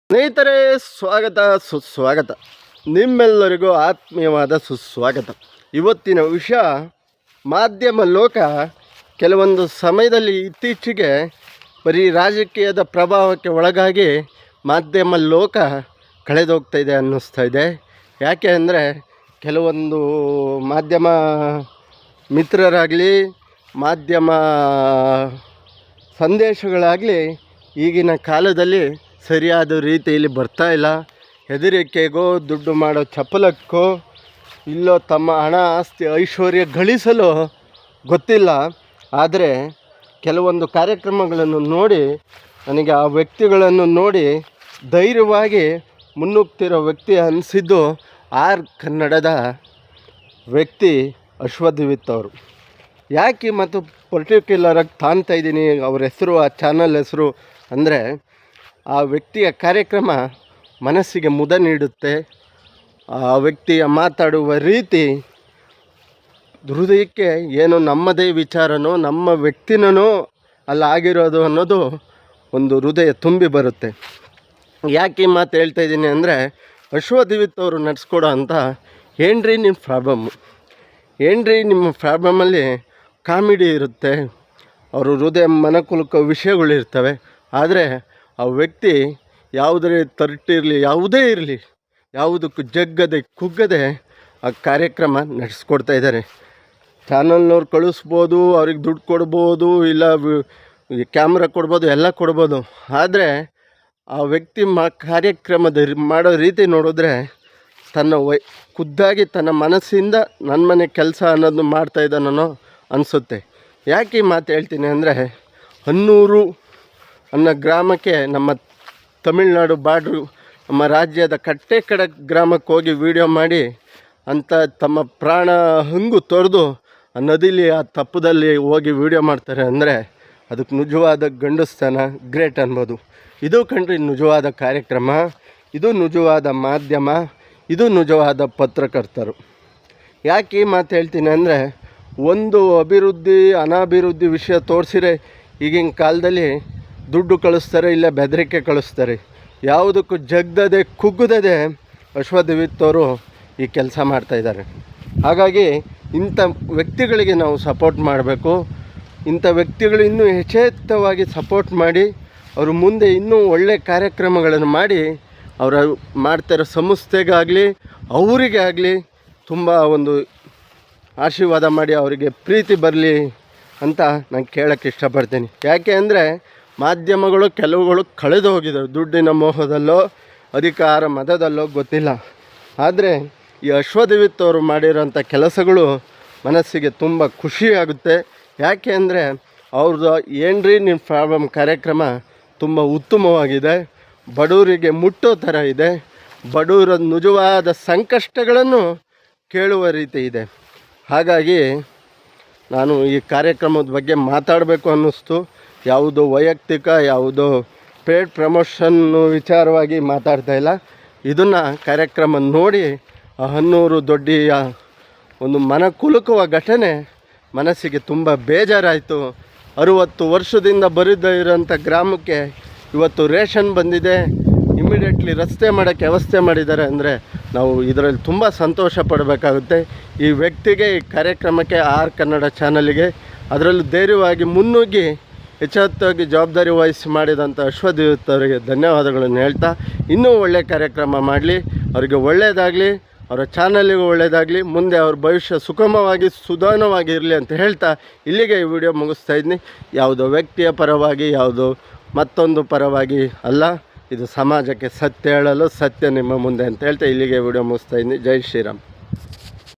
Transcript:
ಸ್ನೇಹಿತರೆ, ಸ್ವಾಗತ ಸುಸ್ವಾಗತ. ನಿಮ್ಮೆಲ್ಲರಿಗೂ ಆತ್ಮೀಯವಾದ ಸುಸ್ವಾಗತ. ಇವತ್ತಿನ ವಿಷಯ ಮಾಧ್ಯಮ ಲೋಕ ಕೆಲವೊಂದು ಸಮಯದಲ್ಲಿ ಇತ್ತೀಚೆಗೆ ಬರೀ ರಾಜಕೀಯದ ಪ್ರಭಾವಕ್ಕೆ ಒಳಗಾಗಿ ಮಾಧ್ಯಮ ಲೋಕ ಕಳೆದೋಗ್ತಾ ಇದೆ ಅನ್ನಿಸ್ತಾ ಇದೆ. ಯಾಕೆ ಅಂದರೆ ಕೆಲವೊಂದು ಮಾಧ್ಯಮ ಮಿತ್ರರಾಗಲಿ ಮಾಧ್ಯಮ ಸಂದೇಶಗಳಾಗಲಿ ಈಗಿನ ಕಾಲದಲ್ಲಿ ಸರಿಯಾದ ರೀತಿಯಲ್ಲಿ ಬರ್ತಾ ಇಲ್ಲ. ಹೆದರಿಕೆಗೋ ದುಡ್ಡು ಮಾಡೋ ಚಪಲಕ್ಕೋ ಇಲ್ಲೋ ತಮ್ಮ ಹಣ ಆಸ್ತಿ ಐಶ್ವರ್ಯ ಗಳಿಸಲು ಗೊತ್ತಿಲ್ಲ. ಆದರೆ ಕೆಲವೊಂದು ಕಾರ್ಯಕ್ರಮಗಳನ್ನು ನೋಡಿ ನನಗೆ ಆ ವ್ಯಕ್ತಿಗಳನ್ನು ನೋಡಿ ಧೈರ್ಯವಾಗಿ ಮುನ್ನುಗ್ತಿರೋ ವ್ಯಕ್ತಿ ಅನಿಸಿದ್ದು ಆರ್ ಕನ್ನಡದ ವ್ಯಕ್ತಿ ಅಶ್ವಥ್ ಅವರು. ಯಾಕೆ ಮತ್ತು ಪರ್ಟಿಕ್ಯುಲರಾಗಿ ತಾನ್ತಾ ಇದ್ದೀನಿ ಅವ್ರ ಹೆಸರು, ಆ ಚಾನಲ್ ಹೆಸರು ಅಂದರೆ ಆ ವ್ಯಕ್ತಿಯ ಕಾರ್ಯಕ್ರಮ ಮನಸ್ಸಿಗೆ ಮುದ ನೀಡುತ್ತೆ. ಆ ವ್ಯಕ್ತಿಯ ಮಾತಾಡುವ ರೀತಿ ಹೃದಯಕ್ಕೆ ಏನೋ ನಮ್ಮದೇ ವಿಚಾರನೋ ನಮ್ಮ ವ್ಯಕ್ತಿನೋ ಅಲ್ಲಾಗಿರೋದು ಅನ್ನೋದು ಒಂದು ಹೃದಯ ತುಂಬಿ ಬರುತ್ತೆ. ಯಾಕೆ ಈ ಮಾತು ಹೇಳ್ತಾ ಇದ್ದೀನಿ ಅಂದರೆ ಅಶ್ವಥ್ ಅವರು ನಡೆಸ್ಕೊಡೋ ಅಂತ ಏನ್ರಿ ನಿಮ್ಮ ಪ್ರಾಬ್ಲಮ್ಮು, ಏನ್ರಿ ನಿಮ್ಮ ಪ್ರಾಬ್ಲಮ್ಮಲ್ಲಿ ಕಾಮಿಡಿ ಇರುತ್ತೆ, ಅವರು ಹೃದಯ ಮನಕುಲುಕೋ ವಿಷಯಗಳಿರ್ತವೆ. ಆದರೆ ಆ ವ್ಯಕ್ತಿ ಯಾವುದೇ ತರ್ಟಿರಲಿ ಯಾವುದೇ ಇರಲಿ ಯಾವುದಕ್ಕೂ ಜಗ್ಗದೆ ಕುಗ್ಗದೆ ಆ ಕಾರ್ಯಕ್ರಮ ನಡೆಸ್ಕೊಡ್ತಾ ಇದ್ದಾರೆ. ಚಾನಲ್ನವ್ರು ಕಳಿಸ್ಬೋದು, ಅವ್ರಿಗೆ ದುಡ್ಡು ಕೊಡ್ಬೋದು, ಇಲ್ಲ ಕ್ಯಾಮ್ರಾ ಕೊಡ್ಬೋದು, ಎಲ್ಲ ಕೊಡ್ಬೋದು. ಆದರೆ ಆ ವ್ಯಕ್ತಿ ಕಾರ್ಯಕ್ರಮದ ಮಾಡೋ ರೀತಿ ನೋಡಿದ್ರೆ ತನ್ನ ಖುದ್ದಾಗಿ ತನ್ನ ಮನಸ್ಸಿಂದ ನನ್ನ ಮನೆ ಕೆಲಸ ಅನ್ನೋದು ಮಾಡ್ತಾಯಿದ್ದಾನೋ ಅನಿಸುತ್ತೆ. ಯಾಕೆ ಈ ಮಾತು ಹೇಳ್ತೀನಿ ಅಂದರೆ ಹನ್ನೂರು ಅನ್ನೋ ಗ್ರಾಮಕ್ಕೆ ನಮ್ಮ ತಮಿಳ್ನಾಡು ಬಾರ್ಡ್ರು ನಮ್ಮ ರಾಜ್ಯದ ಕಟ್ಟೆ ಗ್ರಾಮಕ್ಕೆ ಹೋಗಿ ವಿಡಿಯೋ ಮಾಡಿ ಅಂತ ತಮ್ಮ ಪ್ರಾಣ ಹಂಗು ತೊರೆದು ಆ ನದಿಲಿ ಆ ತಪ್ಪದಲ್ಲಿ ಹೋಗಿ ವಿಡಿಯೋ ಮಾಡ್ತಾರೆ ಅಂದರೆ ಅದಕ್ಕೆ ನಿಜವಾದ ಗಂಡಸ್ತನ ಗ್ರೇಟ್ ಅನ್ಬೋದು. ಇದು ಕಂಡ್ರಿ ನಿಜವಾದ ಕಾರ್ಯಕ್ರಮ, ಇದು ನಿಜವಾದ ಮಾಧ್ಯಮ, ಇದು ನಿಜವಾದ ಪತ್ರಕರ್ತರು. ಯಾಕೆ ಈ ಮಾತು ಹೇಳ್ತೀನಿ ಅಂದರೆ ಒಂದು ಅಭಿವೃದ್ಧಿ ಅನಾಭಿವೃದ್ಧಿ ವಿಷಯ ತೋರಿಸಿರೆ ಈಗಿನ ಕಾಲದಲ್ಲಿ ದುಡ್ಡು ಕಳಿಸ್ತಾರೆ, ಇಲ್ಲ ಬೆದರಿಕೆ ಕಳಿಸ್ತಾರೆ. ಯಾವುದಕ್ಕೂ ಜಗ್ದದೆ ಕುಗ್ಗದೆ ಅಶ್ವಥ್ ಅವರು ಈ ಕೆಲಸ ಮಾಡ್ತಾಯಿದ್ದಾರೆ. ಹಾಗಾಗಿ ಇಂಥ ವ್ಯಕ್ತಿಗಳಿಗೆ ನಾವು ಸಪೋರ್ಟ್ ಮಾಡಬೇಕು. ಇಂಥ ವ್ಯಕ್ತಿಗಳು ಇನ್ನೂ ಯಥೇಚ್ಛವಾಗಿ ಸಪೋರ್ಟ್ ಮಾಡಿ ಅವರು ಮುಂದೆ ಇನ್ನೂ ಒಳ್ಳೆಯ ಕಾರ್ಯಕ್ರಮಗಳನ್ನು ಮಾಡಿ ಅವರ ಮಾಡ್ತಿರೋ ಸಂಸ್ಥೆಗಾಗಲಿ ಅವರಿಗೆ ಆಗಲಿ ತುಂಬ ಒಂದು ಆಶೀರ್ವಾದ ಮಾಡಿ ಅವರಿಗೆ ಪ್ರೀತಿ ಬರಲಿ ಅಂತ ನಾನು ಕೇಳೋಕ್ಕೆ ಇಷ್ಟಪಡ್ತೀನಿ. ಯಾಕೆ ಅಂದರೆ ಮಾಧ್ಯಮಗಳು ಕೆಲವುಗಳು ಕಳೆದು ಹೋಗಿದ್ದಾವೆ, ದುಡ್ಡಿನ ಮೋಹದಲ್ಲೋ ಅಧಿಕಾರ ಮದದಲ್ಲೋ ಗೊತ್ತಿಲ್ಲ. ಆದರೆ ಈ ಅಶ್ವಥ್ ಅವರು ಮಾಡಿರೋಂಥ ಕೆಲಸಗಳು ಮನಸ್ಸಿಗೆ ತುಂಬ ಖುಷಿಯಾಗುತ್ತೆ. ಯಾಕೆ ಅಂದರೆ ಅವ್ರದ್ದು ಏನ್ರಿ ನಿಮ್ಮ ಪ್ರಾಬ್ಲಮ್ ಕಾರ್ಯಕ್ರಮ ತುಂಬ ಉತ್ತಮವಾಗಿದೆ, ಬಡವರಿಗೆ ಮುಟ್ಟೋ ಥರ ಇದೆ, ಬಡವರ ನಿಜವಾದ ಸಂಕಷ್ಟಗಳನ್ನು ಕೇಳುವ ರೀತಿ ಇದೆ. ಹಾಗಾಗಿ ನಾನು ಈ ಕಾರ್ಯಕ್ರಮದ ಬಗ್ಗೆ ಮಾತಾಡಬೇಕು ಅನ್ನಿಸ್ತು. ಯಾವುದೋ ವೈಯಕ್ತಿಕ ಯಾವುದೋ ಪೇಡ್ ಪ್ರಮೋಷನ್ನು ವಿಚಾರವಾಗಿ ಮಾತಾಡ್ತಾಯಿಲ್ಲ. ಇದನ್ನು ಕಾರ್ಯಕ್ರಮ ನೋಡಿ ಆ ಹನ್ನೂರು ದೊಡ್ಡಿಯ ಒಂದು ಮನಕುಲುಕುವ ಘಟನೆ ಮನಸ್ಸಿಗೆ ತುಂಬ ಬೇಜಾರಾಯಿತು. 60 ವರ್ಷದಿಂದ ಬರಿದೇ ಇರೋಂಥ ಗ್ರಾಮಕ್ಕೆ ಇವತ್ತು ರೇಷನ್ ಬಂದಿದೆ, ಇಮಿಡಿಯೇಟ್ಲಿ ರಸ್ತೆ ಮಾಡೋಕ್ಕೆ ವ್ಯವಸ್ಥೆ ಮಾಡಿದ್ದಾರೆ ಅಂದರೆ ನಾವು ಇದರಲ್ಲಿ ತುಂಬ ಸಂತೋಷ ಪಡಬೇಕಾಗುತ್ತೆ. ಈ ವ್ಯಕ್ತಿಗೆ, ಈ ಕಾರ್ಯಕ್ರಮಕ್ಕೆ, ಆರ್ ಕನ್ನಡ ಚಾನಲಿಗೆ ಅದರಲ್ಲೂ ಧೈರ್ಯವಾಗಿ ಮುನ್ನುಗ್ಗಿ ಹೆಚ್ಚಾಗಿ ಜವಾಬ್ದಾರಿ ವಹಿಸಿ ಮಾಡಿದಂಥ ಅಶ್ವಥ್ ಅವರಿಗೆ ಧನ್ಯವಾದಗಳನ್ನು ಹೇಳ್ತಾ ಇನ್ನೂ ಒಳ್ಳೆಯ ಕಾರ್ಯಕ್ರಮ ಮಾಡಲಿ, ಅವರಿಗೆ ಒಳ್ಳೆಯದಾಗಲಿ, ಅವರ ಚಾನಲಿಗೂ ಒಳ್ಳೆಯದಾಗಲಿ, ಮುಂದೆ ಅವ್ರ ಭವಿಷ್ಯ ಸುಗಮವಾಗಿ ಸುಧಾರಣವಾಗಿ ಇರಲಿ ಅಂತ ಹೇಳ್ತಾ ಇಲ್ಲಿಗೆ ಈ ವಿಡಿಯೋ ಮುಗಿಸ್ತಾ ಇದ್ದೀನಿ. ಯಾವುದೋ ವ್ಯಕ್ತಿಯ ಪರವಾಗಿ, ಯಾವುದೋ ಮತ್ತೊಂದು ಪರವಾಗಿ ಅಲ್ಲ, ಇದು ಸಮಾಜಕ್ಕೆ ಸತ್ಯ ಹೇಳಲು ಸತ್ಯ ನಿಮ್ಮ ಮುಂದೆ ಅಂತ ಹೇಳ್ತಾ ಇಲ್ಲಿಗೆ ವಿಡಿಯೋ ಮುಗಿಸ್ತಾ ಇದ್ದೀನಿ. ಜೈ ಶ್ರೀರಾಮ್.